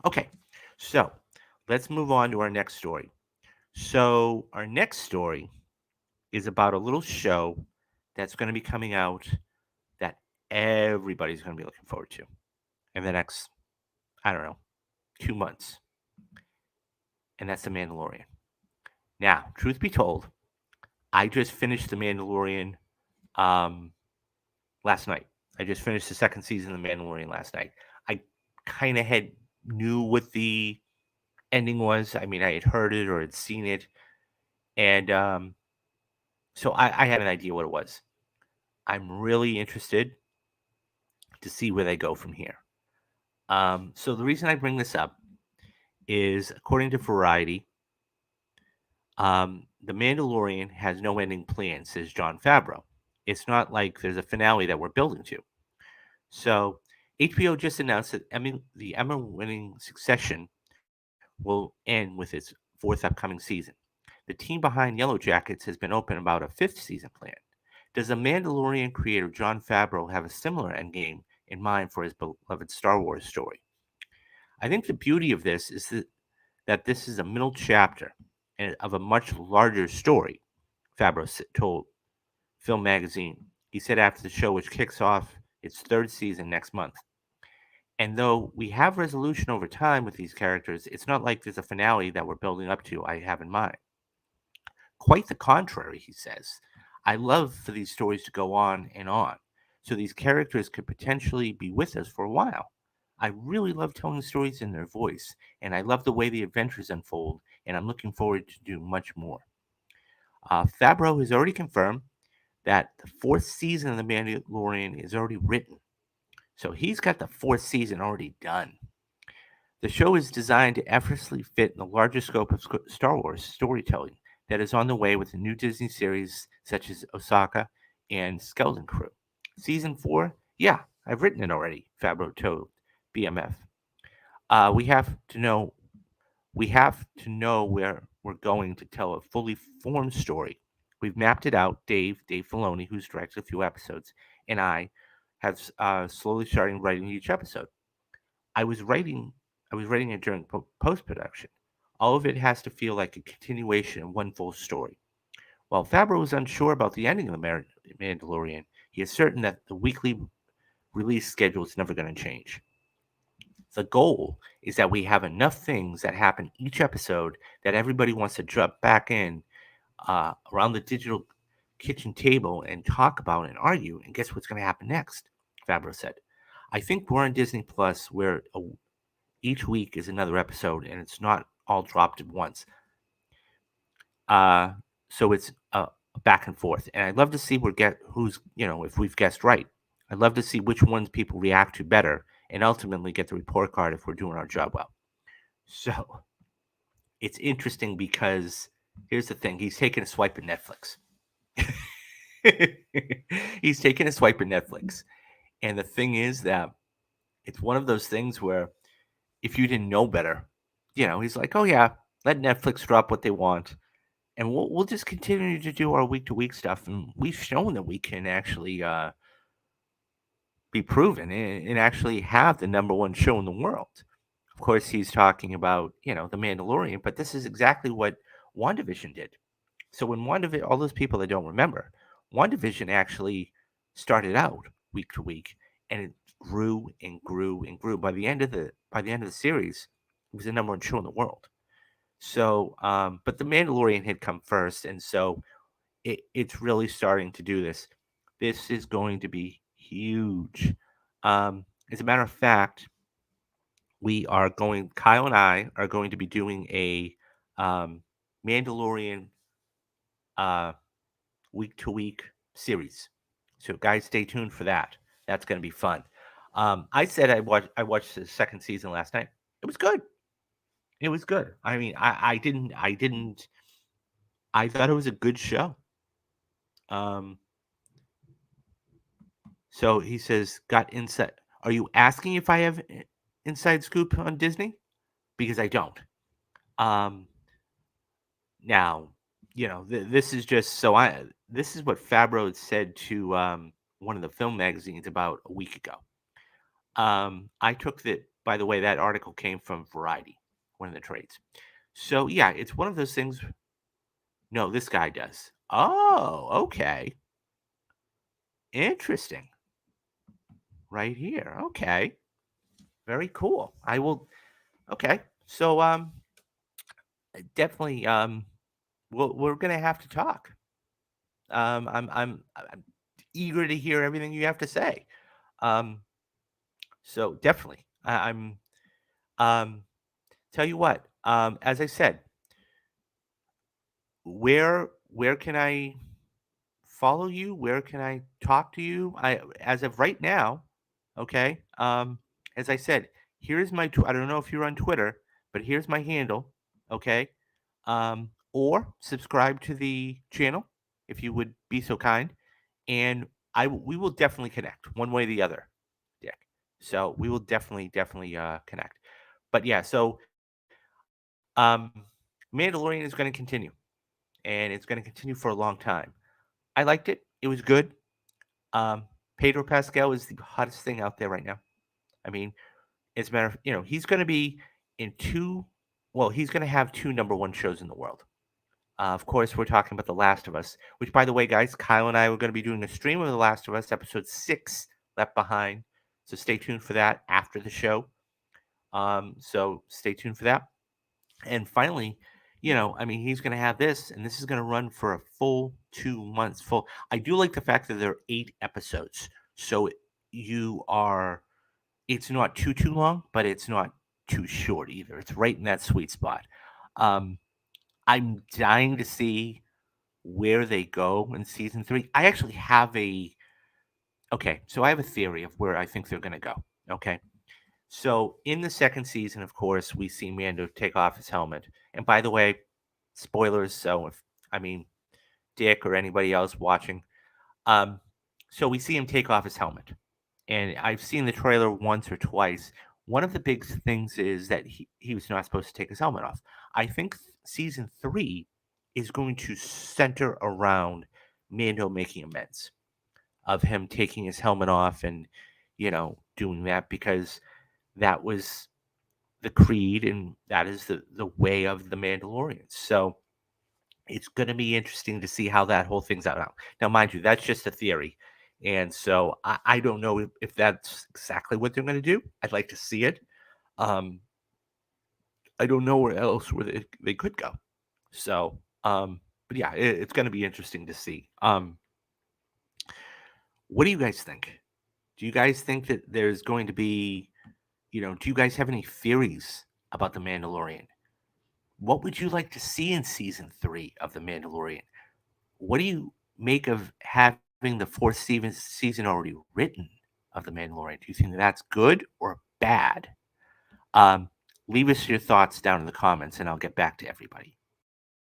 Okay, so let's move on to our next story. So, our next story is about a little show that's going to be coming out that everybody's going to be looking forward to in the next, I don't know, 2 months. And that's The Mandalorian. Now, truth be told, I just finished The Mandalorian um, last night. I just finished the second season of The Mandalorian last night. I kind of had knew what the ending was. I mean, I had heard it or had seen it. And so I had an idea what it was. I'm really interested to see where they go from here. So the reason I bring this up is, according to Variety, The Mandalorian has no ending plan, says John Favreau. It's not like there's a finale that we're building to. So HBO just announced that the Emmy-winning Succession will end with its fourth upcoming season. The team behind Yellow Jackets has been open about a fifth season plan. Does the Mandalorian creator John Favreau have a similar endgame in mind for his beloved Star Wars story? I think the beauty of this is that this is a middle chapter of a much larger story, Favreau told Film Magazine. He said after the show, which kicks off its third season next month. And though we have resolution over time with these characters, it's not like there's a finale that we're building up to, I have in mind. Quite the contrary, he says. I love for these stories to go on and on, so these characters could potentially be with us for a while. I really love telling stories in their voice, and I love the way the adventures unfold, and I'm looking forward to do much more. Fabro has already confirmed that the fourth season of The Mandalorian is already written, so he's got the fourth season already done. The show is designed to effortlessly fit in the larger scope of Star Wars storytelling that is on the way with the new Disney series such as Osaka and Skeleton Crew. Season 4? Yeah, I've written it already, Fabro told BMF. We have to know where we're going to tell a fully formed story. We've mapped it out. Dave Filoni, who's directed a few episodes, and I have slowly started writing each episode. I was writing I was writing it during post production. All of it has to feel like a continuation of one full story. While Favreau was unsure about the ending of the Mandalorian, he is certain that the weekly release schedule is never going to change. The goal is that we have enough things that happen each episode that everybody wants to jump back in around the digital kitchen table and talk about and argue. And guess what's going to happen next? Favreau said. I think we're on Disney Plus where each week is another episode and it's not all dropped at once. Uh, so it's back and forth. And I'd love to see if we've guessed right. I'd love to see which ones people react to better and ultimately get the report card if we're doing our job well. So it's interesting because here's the thing, he's taking a swipe at Netflix. He's taking a swipe at Netflix. And the thing is that it's one of those things where if you didn't know better, he's like, oh yeah, let Netflix drop what they want, and we'll just continue to do our week to week stuff. And we've shown that we can actually be proven and actually have the number one show in the world. Of course, he's talking about the Mandalorian, but this is exactly what WandaVision did. So when WandaVision, all those people that don't remember, WandaVision actually started out week to week, and it grew and grew and grew. By the end of the series, it was the number one show in the world. So, but the Mandalorian had come first, and so it's really starting to do this. This is going to be huge. As a matter of fact, Kyle and I are going to be doing a Mandalorian uh, week to week series. So, guys, stay tuned for that. That's going to be fun. I said I watched the second season last night. It was good. It was good. I mean, I didn't. I thought it was a good show. Um, so he says, got inside. Are you asking if I have inside scoop on Disney? Because I don't. Um, now, this is just so I. This is what Fabro had said to one of the film magazines about a week ago. I took that. By the way, that article came from Variety, one of the trades. So yeah, it's one of those things. No, this guy does. Oh, okay. Interesting. Right here. Okay. Very cool. I will. Okay. So definitely we're gonna have to talk. I'm eager to hear everything you have to say. Um, so definitely, I'm. Um, tell you what. As I said, where can I follow you? Where can I talk to you? I as of right now, okay. As I said, here's my. I don't know if you're on Twitter, but here's my handle. Okay. Or subscribe to the channel if you would be so kind, and we will definitely connect one way or the other, Dick. So we will definitely connect. But yeah, so um, Mandalorian is going to continue, and it's going to continue for a long time. I liked it. It was good. Um, Pedro Pascal is the hottest thing out there right now. I mean, as a matter of, he's going to be in two. Well, he's going to have two number one shows in the world. Of course, we're talking about The Last of Us, which, by the way, guys, Kyle and I were going to be doing a stream of The Last of Us, episode 6, Left Behind. So stay tuned for that after the show. So stay tuned for that. And finally, I mean, he's going to have this, and this is going to run for a full 2 months. Full. I do like the fact that there are 8 episodes. So you are, it's not too long, but it's not too short either. It's right in that sweet spot. Um, I'm dying to see where they go in season 3. I actually have a okay, so I have a theory of where I think they're gonna go. Okay. So in the second season, of course, we see Mando take off his helmet. And by the way, spoilers, so if I mean Dick or anybody else watching, um, so we see him take off his helmet. And I've seen the trailer once or twice. One of the big things is that he was not supposed to take his helmet off. I think season 3 is going to center around Mando making amends, of him taking his helmet off and, doing that because that was the creed and that is the way of the Mandalorians. So it's going to be interesting to see how that whole thing's out. Now, mind you, that's just a theory. And so I don't know if that's exactly what they're going to do. I'd like to see it. Um, I don't know where else where they could go. So, but yeah, it's going to be interesting to see. What do you guys think? Do you guys think that there's going to be, do you guys have any theories about The Mandalorian? What would you like to see in season 3 of The Mandalorian? What do you make of having the fourth season already written of The Mandalorian? Do you think that's good or bad? Um, leave us your thoughts down in the comments and I'll get back to everybody.